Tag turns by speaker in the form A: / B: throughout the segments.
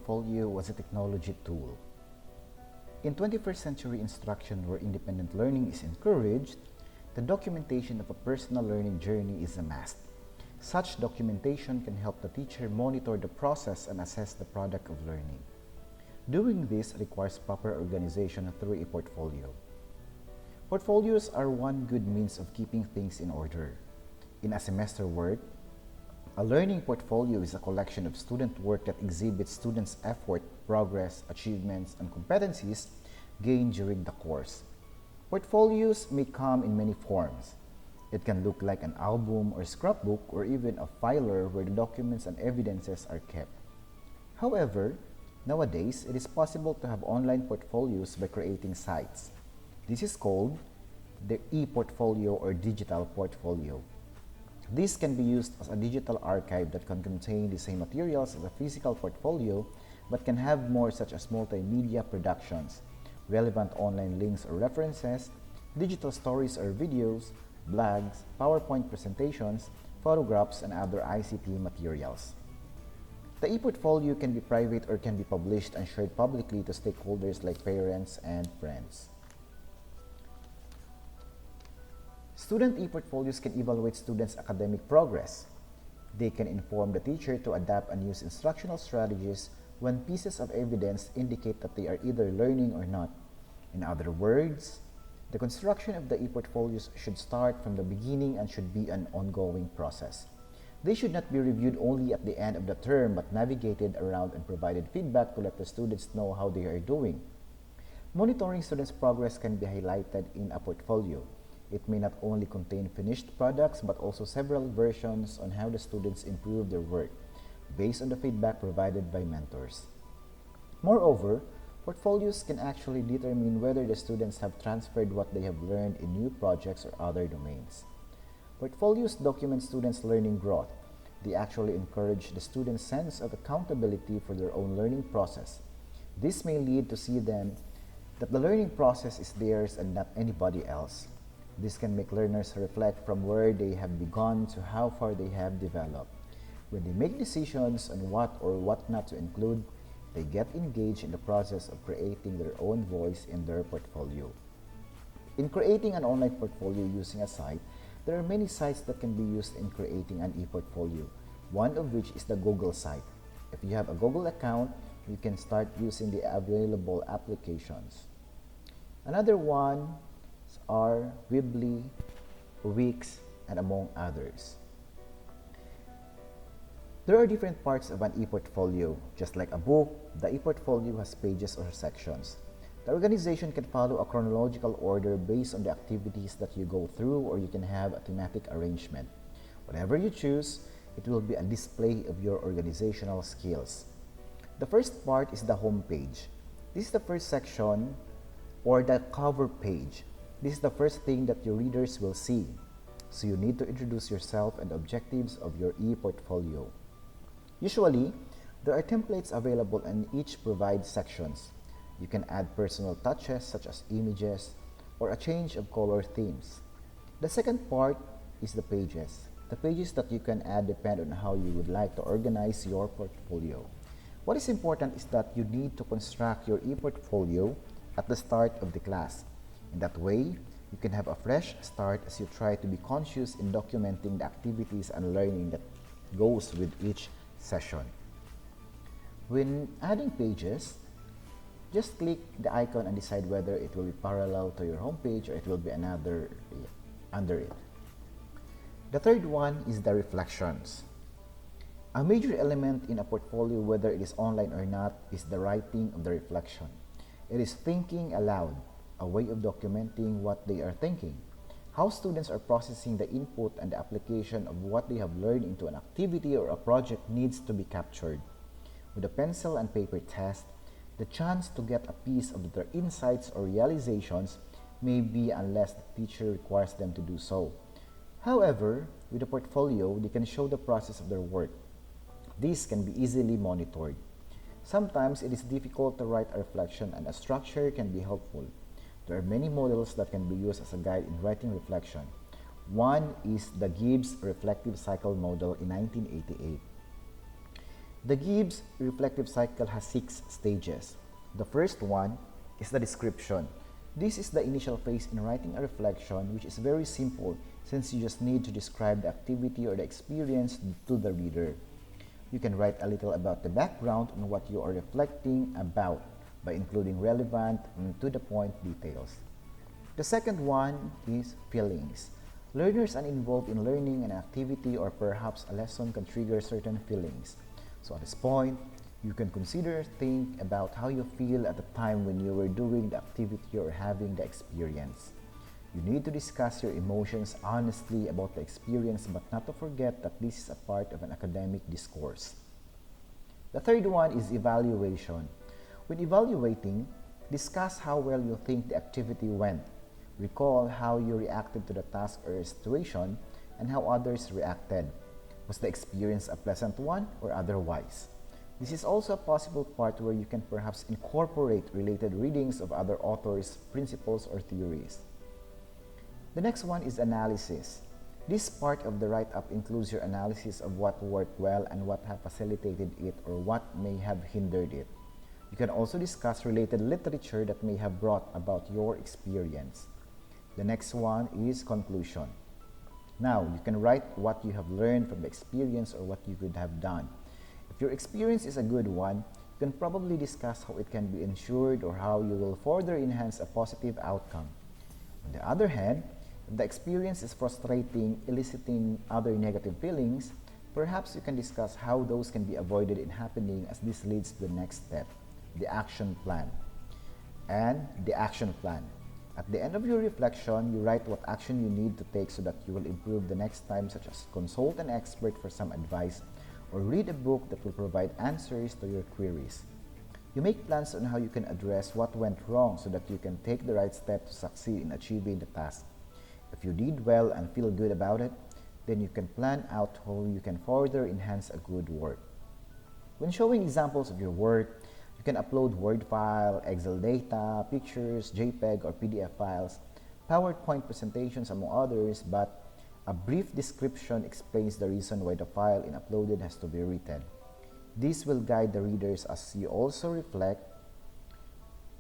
A: ePortfolio was a technology tool. In 21st century instruction where independent learning is encouraged, the documentation of a personal learning journey is a must. Such documentation can help the teacher monitor the process and assess the product of learning. Doing this requires proper organization through a portfolio. Portfolios are one good means of keeping things in order. In a semester work, a learning portfolio is a collection of student work that exhibits students' effort, progress, achievements, and competencies gained during the course. Portfolios may come in many forms. It can look like an album or scrapbook or even a filer where the documents and evidences are kept. However, nowadays, it is possible to have online portfolios by creating sites. This is called the ePortfolio or digital portfolio. This can be used as a digital archive that can contain the same materials as a physical portfolio but can have more such as multimedia productions, relevant online links or references, digital stories or videos, blogs, PowerPoint presentations, photographs, and other ICT materials. The ePortfolio can be private or can be published and shared publicly to stakeholders like parents and friends. Student ePortfolios can evaluate students' academic progress. They can inform the teacher to adapt and use instructional strategies when pieces of evidence indicate that they are either learning or not. In other words, the construction of the ePortfolios should start from the beginning and should be an ongoing process. They should not be reviewed only at the end of the term but navigated around and provided feedback to let the students know how they are doing. Monitoring students' progress can be highlighted in a portfolio. It may not only contain finished products but also several versions on how the students improve their work based on the feedback provided by mentors. Moreover, portfolios can actually determine whether the students have transferred what they have learned in new projects or other domains. Portfolios document students' learning growth. They actually encourage the students' sense of accountability for their own learning process. This may lead to see them that the learning process is theirs and not anybody else. This can make learners reflect from where they have begun to how far they have developed. When they make decisions on what or what not to include, they get engaged in the process of creating their own voice in their portfolio. In creating an online portfolio using a site, there are many sites that can be used in creating an ePortfolio, one of which is the Google site. If you have a Google account, you can start using the available applications. Another one are Weebly, Wix, and among others. There are different parts of an ePortfolio. Just like a book, the ePortfolio has pages or sections. The organization can follow a chronological order based on the activities that you go through, or you can have a thematic arrangement. Whatever you choose, it will be a display of your organizational skills. The first part is the home page. This is the first section or the cover page. This is the first thing that your readers will see. So you need to introduce yourself and the objectives of your ePortfolio. Usually, there are templates available and each provides sections. You can add personal touches such as images or a change of color themes. The second part is the pages. The pages that you can add depend on how you would like to organize your portfolio. What is important is that you need to construct your ePortfolio at the start of the class. In that way, you can have a fresh start as you try to be conscious in documenting the activities and learning that goes with each session. When adding pages, just click the icon and decide whether it will be parallel to your home page or it will be another under it. The third one is the reflections. A major element in a portfolio, whether it is online or not, is the writing of the reflection. It is thinking aloud, a way of documenting what they are thinking, how students are processing the input, and the application of what they have learned into an activity or a project needs to be captured. With a pencil and paper test, the chance to get a piece of their insights or realizations may be unless the teacher requires them to do so. However, with a portfolio, they can show the process of their work. This can be easily monitored. Sometimes it is difficult to write a reflection and a structure can be helpful. There are many models that can be used as a guide in writing reflection. One is the Gibbs Reflective Cycle Model in 1988. The Gibbs reflective cycle has 6 stages. The first one is the description. This is the initial phase in writing a reflection, which is very simple since you just need to describe the activity or the experience to the reader. You can write a little about the background on what you are reflecting about by including relevant and to the point details. The second one is feelings. Learners are involved in learning an activity or perhaps a lesson can trigger certain feelings. So at this point, you can think about how you feel at the time when you were doing the activity or having the experience. You need to discuss your emotions honestly about the experience, but not to forget that this is a part of an academic discourse. The third one is evaluation. When evaluating, discuss how well you think the activity went. Recall how you reacted to the task or situation and how others reacted. Was the experience a pleasant one or otherwise? This is also a possible part where you can perhaps incorporate related readings of other authors, principles, or theories. The next one is analysis. This part of the write-up includes your analysis of what worked well and what have facilitated it or what may have hindered it. You can also discuss related literature that may have brought about your experience. The next one is conclusion. Now, you can write what you have learned from the experience or what you could have done. If your experience is a good one, you can probably discuss how it can be ensured or how you will further enhance a positive outcome. On the other hand, if the experience is frustrating, eliciting other negative feelings, perhaps you can discuss how those can be avoided in happening as this leads to the next step, the action plan. And the action plan. At the end of your reflection, you write what action you need to take so that you will improve the next time, such as consult an expert for some advice or read a book that will provide answers to your queries. You make plans on how you can address what went wrong so that you can take the right step to succeed in achieving the task. If you did well and feel good about it, then you can plan out how you can further enhance a good work. When showing examples of your work, you can upload Word file, Excel data, pictures, JPEG or PDF files, PowerPoint presentations among others, but a brief description explains the reason why the file in uploaded has to be written. This will guide the readers as you also reflect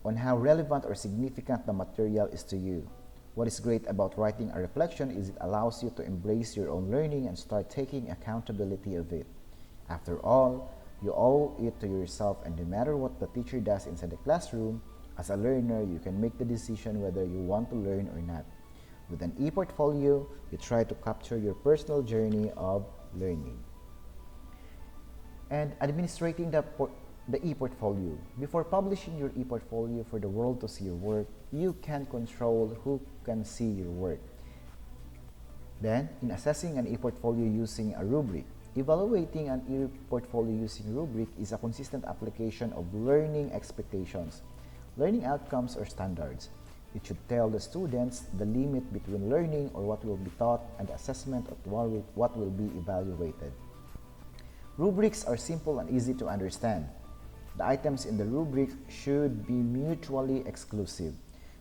A: on how relevant or significant the material is to you. What is great about writing a reflection is it allows you to embrace your own learning and start taking accountability of it. After all, you owe it to yourself, and no matter what the teacher does inside the classroom, as a learner, you can make the decision whether you want to learn or not. With an ePortfolio, you try to capture your personal journey of learning. And administrating the ePortfolio. Before publishing your ePortfolio for the world to see your work, you can control who can see your work. Then, in assessing an ePortfolio using a rubric, evaluating an ePortfolio using rubric is a consistent application of learning expectations, learning outcomes, or standards. It should tell the students the limit between learning or what will be taught and the assessment of what will be evaluated. Rubrics are simple and easy to understand. The items in the rubric should be mutually exclusive.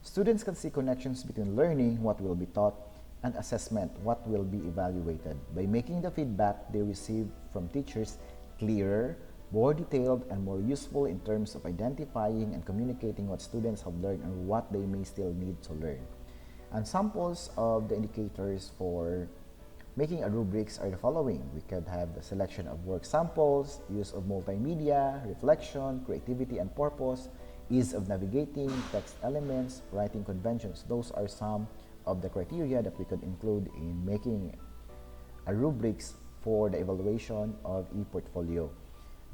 A: Students can see connections between learning, what will be taught, and assessment, what will be evaluated, by making the feedback they receive from teachers clearer, more detailed, and more useful in terms of identifying and communicating what students have learned and what they may still need to learn. And samples of the indicators for making a rubrics are the following. We could have the selection of work samples, use of multimedia, reflection, creativity and purpose, ease of navigating, text elements, writing conventions. Those are some of the criteria that we could include in making a rubrics for the evaluation of ePortfolio.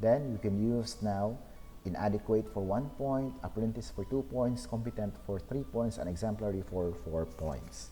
A: Then you can use now inadequate for 1 point, apprentice for 2 points, competent for 3 points, and exemplary for 4 points.